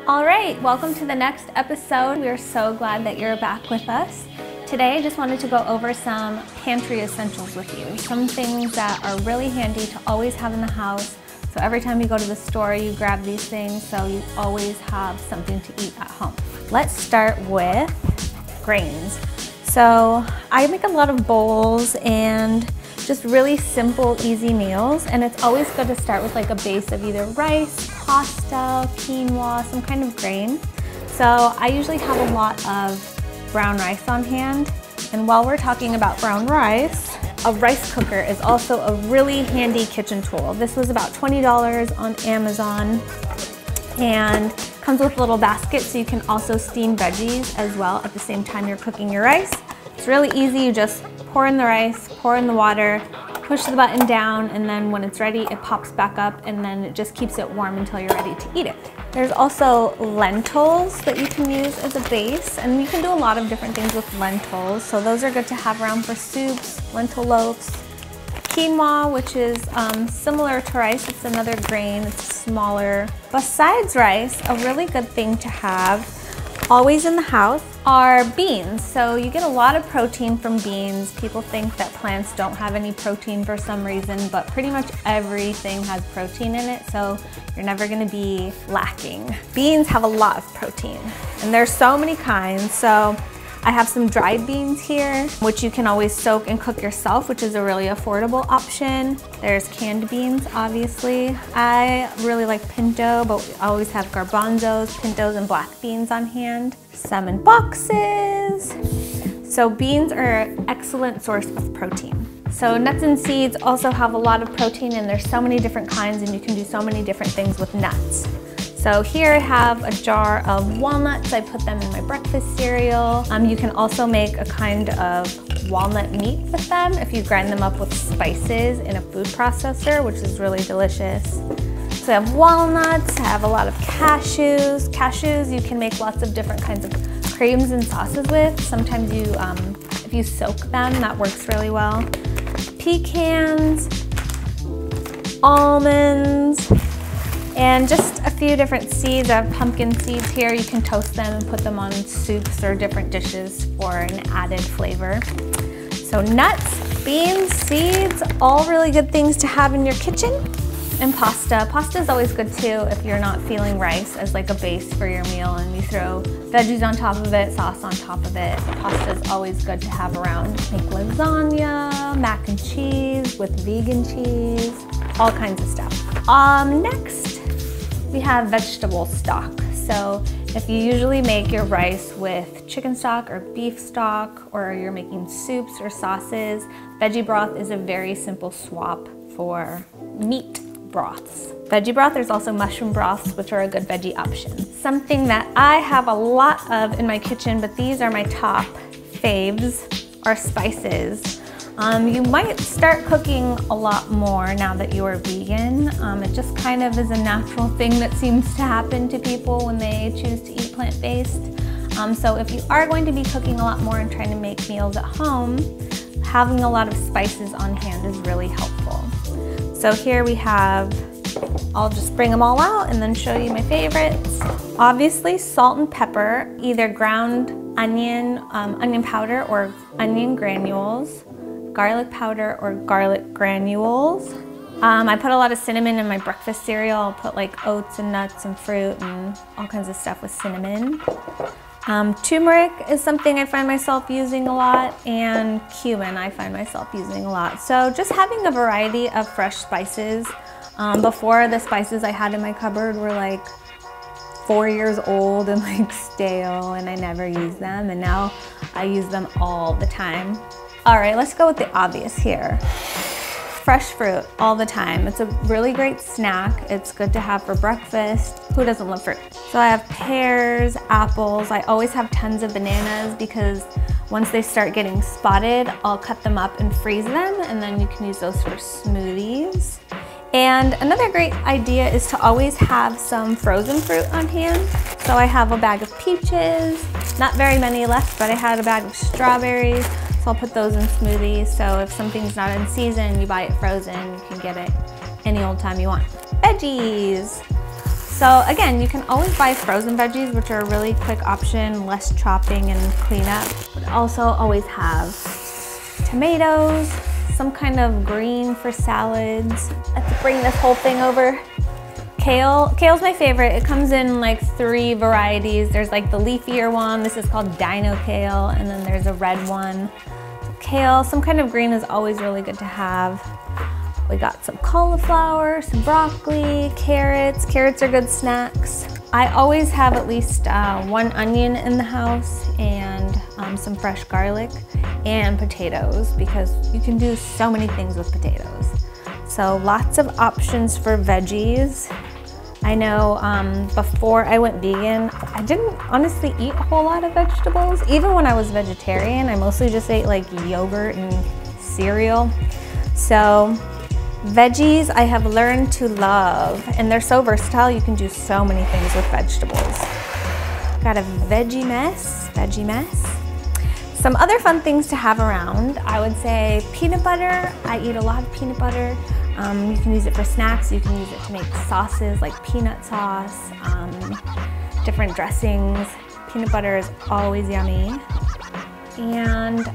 All right, welcome to the next episode. We are so glad that you're back with us. Today, I just wanted to go over some pantry essentials with you. Some things that are really handy to always have in the house. So every time you go to the store, you grab these things so you always have something to eat at home. Let's start with grains. So I make a lot of bowls and just really simple, easy meals. And it's always good to start with like a base of either rice, pasta, quinoa, some kind of grain. So I usually have a lot of brown rice on hand. And while we're talking about brown rice, a rice cooker is also a really handy kitchen tool. This was about $20 on Amazon and comes with a little basket so you can also steam veggies as well at the same time you're cooking your rice. It's really easy. You just pour in the rice, pour in the water, push the button down, and then when it's ready, it pops back up and then it just keeps it warm until you're ready to eat it. There's also lentils that you can use as a base, and you can do a lot of different things with lentils. So those are good to have around for soups, lentil loaves. Quinoa, which is similar to rice, it's another grain, it's smaller. Besides rice, a really good thing to have always in the house are beans. So you get a lot of protein from beans. People think that plants don't have any protein for some reason, but pretty much everything has protein in it, so you're never gonna be lacking. Beans have a lot of protein, and there's so many kinds. So I have some dried beans here, which you can always soak and cook yourself, which is a really affordable option. There's canned beans, obviously. I really like pinto, but we always have garbanzos, pintos, and black beans on hand. Some in boxes. So beans are an excellent source of protein. So nuts and seeds also have a lot of protein, and there's so many different kinds, and you can do so many different things with nuts. So here I have a jar of walnuts. I put them in my breakfast cereal. You can also make a kind of walnut meat with them if you grind them up with spices in a food processor, which is really delicious. So I have walnuts, I have a lot of cashews. Cashews you can make lots of different kinds of creams and sauces with. Sometimes you, if you soak them, that works really well. Pecans, almonds, and just a few different seeds. I have pumpkin seeds here. You can toast them and put them on soups or different dishes for an added flavor. So nuts, beans, seeds, all really good things to have in your kitchen. And pasta. Pasta is always good too if you're not feeling rice as like a base for your meal and you throw veggies on top of it, sauce on top of it. Pasta is always good to have around. Make lasagna, mac and cheese with vegan cheese, all kinds of stuff. Next, we have vegetable stock. So if you usually make your rice with chicken stock or beef stock, or you're making soups or sauces, veggie broth is a very simple swap for meat broths. Veggie broth, there's also mushroom broths, which are a good veggie option. Something that I have a lot of in my kitchen, but these are my top faves, are spices. You might start cooking a lot more now that you are vegan. It just kind of is a natural thing that seems to happen to people when they choose to eat plant-based. So if you are going to be cooking a lot more and trying to make meals at home, having a lot of spices on hand is really helpful. So here we have, I'll just bring them all out and then show you my favorites. Obviously salt and pepper, either ground onion, onion powder or onion granules, garlic powder or garlic granules. I put a lot of cinnamon in my breakfast cereal. I'll put like oats and nuts and fruit and all kinds of stuff with cinnamon. Turmeric is something I find myself using a lot, and cumin I find myself using a lot. So just having a variety of fresh spices. Before, the spices I had in my cupboard were like 4 years old and like stale, and I never used them, and now I use them all the time. All right, let's go with the obvious here. Fresh fruit all the time. It's a really great snack. It's good to have for breakfast. Who doesn't love fruit? So I have pears, apples. I always have tons of bananas because once they start getting spotted, I'll cut them up and freeze them, and then you can use those for smoothies. And another great idea is to always have some frozen fruit on hand. So I have a bag of peaches, not very many left, but I had a bag of strawberries. So I'll put those in smoothies. So if something's not in season, you buy it frozen, you can get it any old time you want. Veggies. So again, you can always buy frozen veggies, which are a really quick option, less chopping and cleanup, but also always have tomatoes, some kind of green for salads. Let's bring this whole thing over. Kale. Kale's my favorite. It comes in like 3 varieties. There's like the leafier one. This is called dino kale, and then there's a red one. Kale, some kind of green is always really good to have. We got some cauliflower, some broccoli, carrots. Carrots are good snacks. I always have at least 1 onion in the house and some fresh garlic and potatoes, because you can do so many things with potatoes. So lots of options for veggies. I know before I went vegan, I didn't honestly eat a whole lot of vegetables. Even when I was vegetarian, I mostly just ate like yogurt and cereal. So veggies I have learned to love, and they're so versatile. You can do so many things with vegetables. Got a veggie mess. Some other fun things to have around, I would say peanut butter. I eat a lot of peanut butter. You can use it for snacks. You can use it to make sauces like peanut sauce, different dressings. Peanut butter is always yummy. And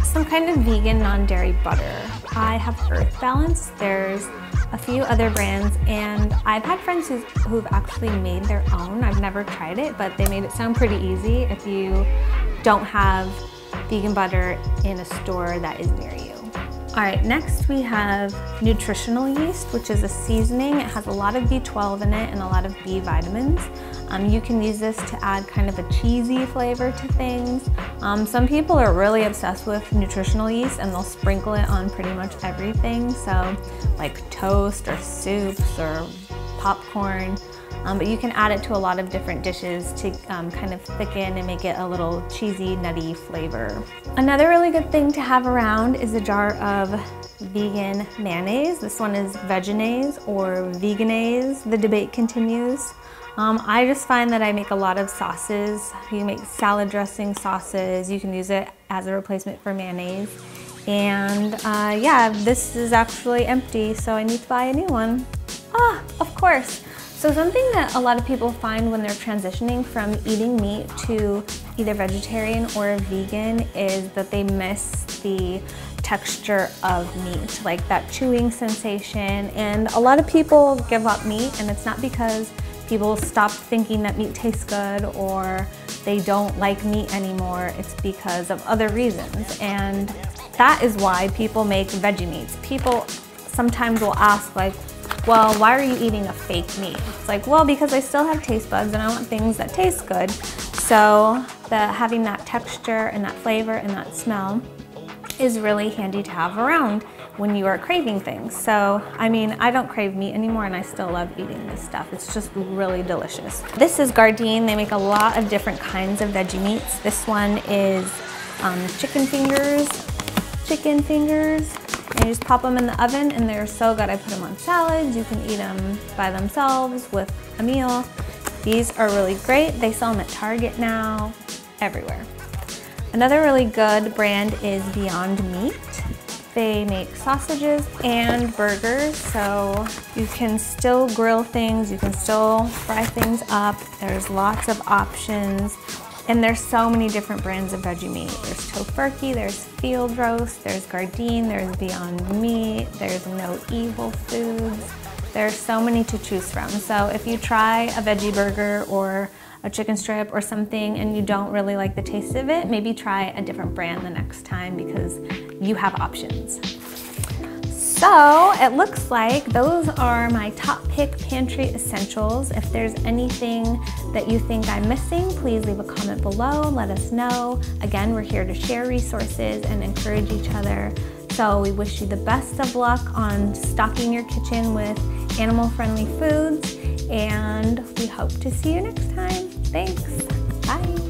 some kind of vegan non-dairy butter. I have Earth Balance. There's a few other brands, and I've had friends who've actually made their own. I've never tried it, but they made it sound pretty easy if you don't have vegan butter in a store that is near you. All right, next we have nutritional yeast, which is a seasoning. It has a lot of B12 in it and a lot of B vitamins. You can use this to add kind of a cheesy flavor to things. Some people are really obsessed with nutritional yeast, and they'll sprinkle it on pretty much everything. So like toast or soups or popcorn. But you can add it to a lot of different dishes to kind of thicken and make it a little cheesy, nutty flavor. Another really good thing to have around is a jar of vegan mayonnaise. This one is Vegenaise or Vegenaise. The debate continues. I just find that I make a lot of sauces. You make salad dressing sauces. You can use it as a replacement for mayonnaise. And yeah, this is actually empty, so I need to buy a new one. Ah, of course. So something that a lot of people find when they're transitioning from eating meat to either vegetarian or vegan is that they miss the texture of meat, like that chewing sensation. And a lot of people give up meat, and it's not because people stop thinking that meat tastes good or they don't like meat anymore. It's because of other reasons. And that is why people make veggie meats. People sometimes will ask, like, well, why are you eating a fake meat? It's like, well, because I still have taste buds and I want things that taste good. So having that texture and that flavor and that smell is really handy to have around when you are craving things. So, I mean, I don't crave meat anymore, and I still love eating this stuff. It's just really delicious. This is Gardein. They make a lot of different kinds of veggie meats. This one is chicken fingers. And you just pop them in the oven, and they're so good. I put them on salads. You can eat them by themselves with a meal. These are really great. They sell them at Target now, everywhere. Another really good brand is Beyond Meat. They make sausages and burgers, so you can still grill things, you can still fry things up. There's lots of options, and there's so many different brands of veggie meat. There's Tofurkey, there's Field Roast, there's Gardein, there's Beyond Meat, there's No Evil Foods. There's so many to choose from. So if you try a veggie burger or a chicken strip or something and you don't really like the taste of it, maybe try a different brand the next time, because you have options. So it looks like those are my top pick pantry essentials. If there's anything that you think I'm missing, please leave a comment below, let us know. Again, we're here to share resources and encourage each other. So we wish you the best of luck on stocking your kitchen with animal-friendly foods, and we hope to see you next time. Thanks. Bye.